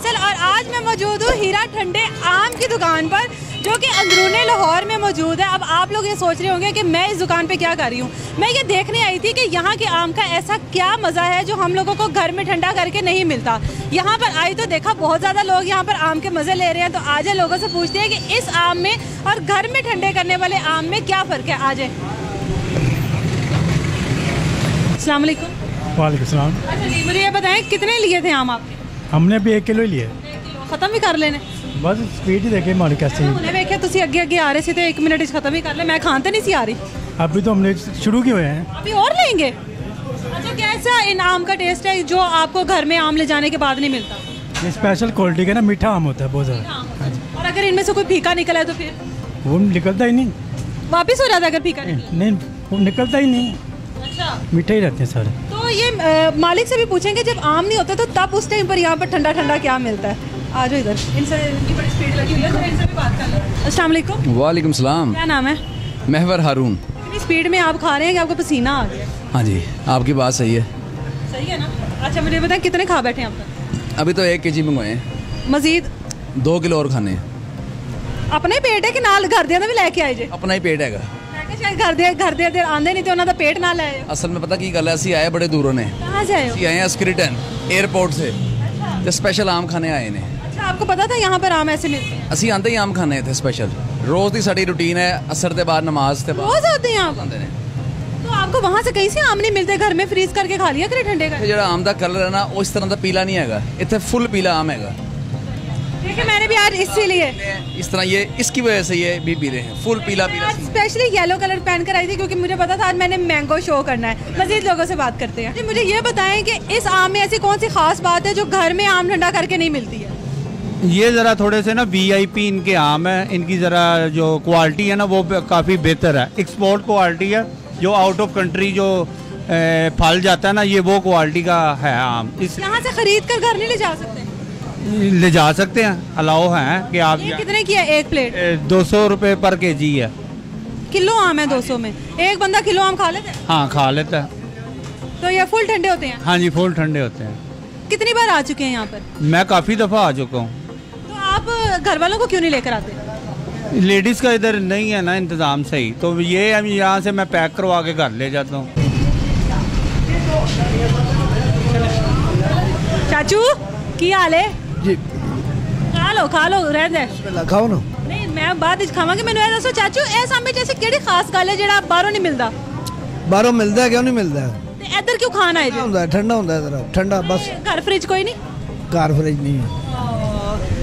फैसल और आज मैं मौजूद हूँ हीरा ठंडे आम की दुकान पर, जो कि अंदरूने लाहौर में मौजूद है। अब आप लोग ये सोच रहे होंगे कि मैं इस दुकान पे क्या कर रही हूँ। मैं ये देखने आई थी कि यहाँ के आम का ऐसा क्या मज़ा है जो हम लोगों को घर में ठंडा करके नहीं मिलता। यहाँ पर आई तो देखा बहुत ज़्यादा लोग यहाँ पर आम के मज़े ले रहे हैं, तो आज लोगों से पूछते हैं कि इस आम में और घर में ठंडे करने वाले आम में क्या फ़र्क है। आ जाए। अस्सलाम वालेकुम। वालेकुम सलाम। अच्छा जी, मुझे ये बताएं कितने लिए थे आम आपके? हमने भी 1 किलो ही लिए। ख़त्म भी कर लेने बस स्पीड ही देखे मालिक कैसे उन्हें देखे तुसी अगे अगे आ रहे थे तो 1 मिनट खत्म ही कर ले। मैं खान तो नहीं सी आ रही। अभी तो हमने शुरू किए हुए हैं। अभी और लेंगे? अच्छा, कैसा इन आम का टेस्ट है जो आपको घर में आम ले जाने के बाद नहीं मिलता? ये स्पेशल क्वालिटी का ना, मीठा आम होता है बहुत ज़्यादा। और अगर इनमें से कोई फीका निकला है तो फिर वो निकलता ही नहीं, वापिस हो जाता है अगर फीका निकला? नहीं वो निकलता ही नहीं। अच्छा, मीठे ही रहते हैं सारे। तो ये मालिक से भी पूछेंगे जब आम नहीं होता तो तब उस टाइम पर यहाँ पर ठंडा ठंडा क्या मिलता है। आ जाओ इधर, इनसे इनकी बड़ी स्पीड लगी हुई है, तो इनसे भी बात कर लो। अस्सलाम वालेकुम। वालेकुम सलाम। क्या नाम है? महवर हारून। इतनी स्पीड में आप खा रहे हैं कि आपको पसीना आ गया? हाँ जी, आपकी बात सही है। सही है ना? अच्छा, मुझे बताएं कितने खा बैठे हैं आप तक? अभी तो 1 kg मंगवाए हैं, मजीद 2 किलो और खाने हैं। अपना ही पेट है कि नाल घर दिया भी लैके आए जे? अपना ही पेट हैगा। घर दे आंदे नहीं तो उन्होंने पेट ना लाए। असल में पता की गल है, ਅਸੀਂ ਆਏ बड़े दूरों ने। कहाँ से आए हो? ਅਸੀਂ आए हैं स्क्रिटन एयरपोर्ट से, तो स्पेशल आम खाने आए ने। अच्छा, आपको पता था यहाँ पर आम ऐसे मिलते हैं? ਅਸੀਂ आंदे ही आम खाने थे स्पेशल। रोज की साड़ी रूटीन है, असर के बाद नमाज के बाद रोज आते हैं आप? आंदे ने। तो आपको वहाँ से कहीं से आम नहीं मिलते? घर में फ्रीज करके खा लिया करे ठंडे का? ਜਿਹੜਾ आम का कलर है ना, वो इस तरह का पीला नहीं हैगा, इतने फुल पीला आम हैगा। ठीक है, मैंने भी आज इसीलिए इस तरह ये इसकी वजह से ये भी पी रहे हैं, फुल पीला पीला। स्पेशली येलो कलर पहन कर आई थी क्योंकि मुझे पता था आज मैंने मैंगो शो करना है। मजीद लोगों से बात करते हैं। मुझे ये बताएं कि इस आम में ऐसी कौन सी खास बात है जो घर में आम ठंडा करके नहीं मिलती है? ये ज़रा थोड़े से ना VIP इनके आम है, इनकी ज़रा जो क्वालिटी है ना वो काफ़ी बेहतर है, एक्सपोर्ट क्वालिटी है। जो आउट ऑफ कंट्री जो फल जाता है ना, ये वो क्वालिटी का है आम। इस यहाँ से खरीद कर घर नहीं ले जा सकते? ले जा सकते हैं, अलाउ हैं कि आप। ये कितने की है एक प्लेट? 200 रुपये पर kg है। किलो आम है 200 में? एक बंदा किलो आम खा लेता है? हाँ, खा लेता है। तो ये फुल ठंडे होते हैं? हाँ जी, फुल ठंडे होते हैं। कितनी बार आ चुके हैं यहाँ पर? मैं काफ़ी दफ़ा आ चुका हूँ। तो आप घर वालों को क्यों नहीं लेकर आते? लेडीज़ का इधर नहीं है ना इंतज़ाम सही, तो ये हम यहाँ से मैं पैक करवा के घर ले जाता हूँ। चाचू की हाल है जी? खा लो रह दे। खाओ ना। नहीं, मैं बाद खावांगी। मैंने ये दसो चाचू, ए सामने जैसे केड़ी खास गल है जेड़ा बाहरों नहीं मिलदा? बाहरों मिलता है, क्यों नहीं मिलता है? ते इधर क्यों खाना है जी? ठंडा होता है जरा, ठंडा बस। घर फ्रिज कोई नहीं? कार फ्रिज नहीं है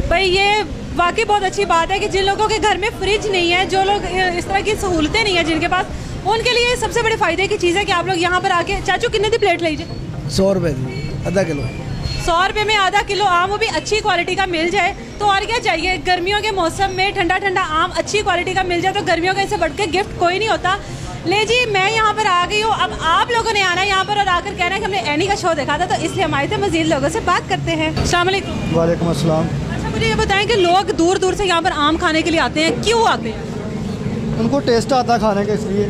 भाई। ये वाकई बहुत अच्छी बात है कि जिन लोगों के घर में फ्रिज नहीं है, जो लोग इस तरह की सहूलतें नहीं है जिनके पास, उनके लिए सबसे बड़े फायदे की चीज़ है कि आप लोग यहाँ पर आके। चाचू कितने की प्लेट लीजिए? 100 रुपये की आधा किलो। 100 रुपये में आधा किलो आम, वो भी अच्छी क्वालिटी का मिल जाए तो और क्या चाहिए। गर्मियों के मौसम में ठंडा ठंडा आम अच्छी क्वालिटी का मिल जाए तो गर्मियों का इससे बढ़ के गिफ्ट कोई नहीं होता। ले जी, मैं यहाँ पर आ गई हूँ। अब आप लोगों ने आना है यहाँ पर और आकर कहना है कि हमने एनी का शो देखा था, तो इसलिए हम आए थे। मजीद लोगों से बात करते हैं। अस्सलाम वालेकुम। वालेकुम अस्सलाम। अच्छा, मुझे ये बताएं कि लोग दूर दूर से यहाँ पर आम खाने के लिए आते हैं, क्यों आते हैं? उनको टेस्ट आता है खाने का, इसलिए।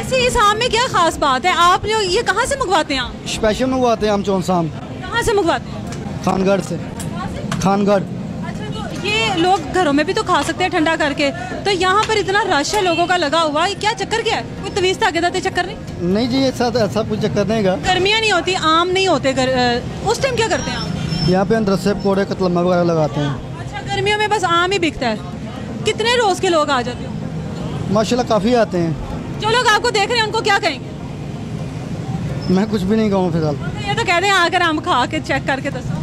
ऐसे इस आम में क्या खास बात है? आप लोग ये कहाँ से मंगवाते हैं आम? स्पेशल मंगवाते हैं हम चौंसा आम। कहाँ से मंगवाते हैं? खानगढ़ से। खानगढ़। अच्छा, तो ये लोग घरों में भी तो खा सकते हैं ठंडा करके, तो यहाँ पर इतना रश है लोगों का लगा हुआ, क्या चक्कर क्या है? कोई तवीज़ ताक़ेदात चक्कर नहीं? नहीं जी, ऐसा कुछ चक्कर नहीं है। गर्मियाँ नहीं होती, आम नहीं होते, उस टाइम क्या करते हैं आप? यहाँ पे अंदर से पकौड़े कतलम्मा वगैरह लगाते हैं। अच्छा, गर्मियों में बस आम ही बिकता है। कितने रोज़ के लोग आ जाते हो? माशाल्लाह काफ़ी आते हैं। जो लोग आपको देख रहे हैं उनको क्या कहेंगे? मैं कुछ भी नहीं कहूँ फिलहाल। ये तो कहते हैं आकर आम खा के चेक करके दसो।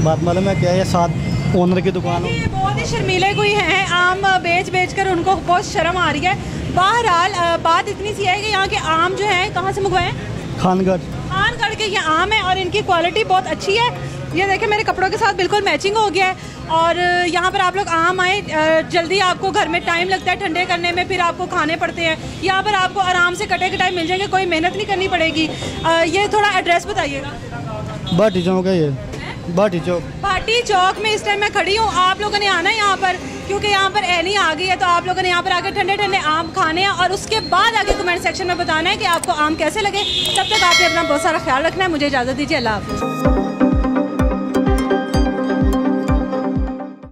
बात मालूम है क्या है? साथ ओनर की दुकान हो। ये बहुत ही शर्मीले कोई हैं, आम बेच कर उनको बहुत शर्म आ रही है। बहरहाल बात इतनी सी है कि यहाँ के आम जो हैं, कहाँ से मंगवाए? खानगढ़ के ये आम है और इनकी क्वालिटी बहुत अच्छी है। ये देखें, मेरे कपड़ों के साथ बिल्कुल मैचिंग हो गया है। और यहाँ पर आप लोग आम आए, जल्दी आपको घर में टाइम लगता है ठंडे करने में, फिर आपको खाने पड़ते हैं। यहाँ पर आपको आराम से कटे कटाए मिल जाएंगे, कोई मेहनत नहीं करनी पड़ेगी। ये थोड़ा एड्रेस बताइएगा। भाटी चौक है ये, भाटी चौक। भाटी चौक में इस टाइम मैं खड़ी हूँ। आप लोगों ने आना है यहाँ पर, क्योंकि यहाँ पर एनी आ गई है, तो आप लोगों ने यहाँ पर आकर ठंडे ठंडे आम खाने हैं और उसके बाद आगे कमेंट सेक्शन में बताना है कि आपको आम कैसे लगे। तब तक आपने अपना बहुत सारा ख्याल रखना है। मुझे इजाज़त दीजिए, अल्लाह हाफ़िज़।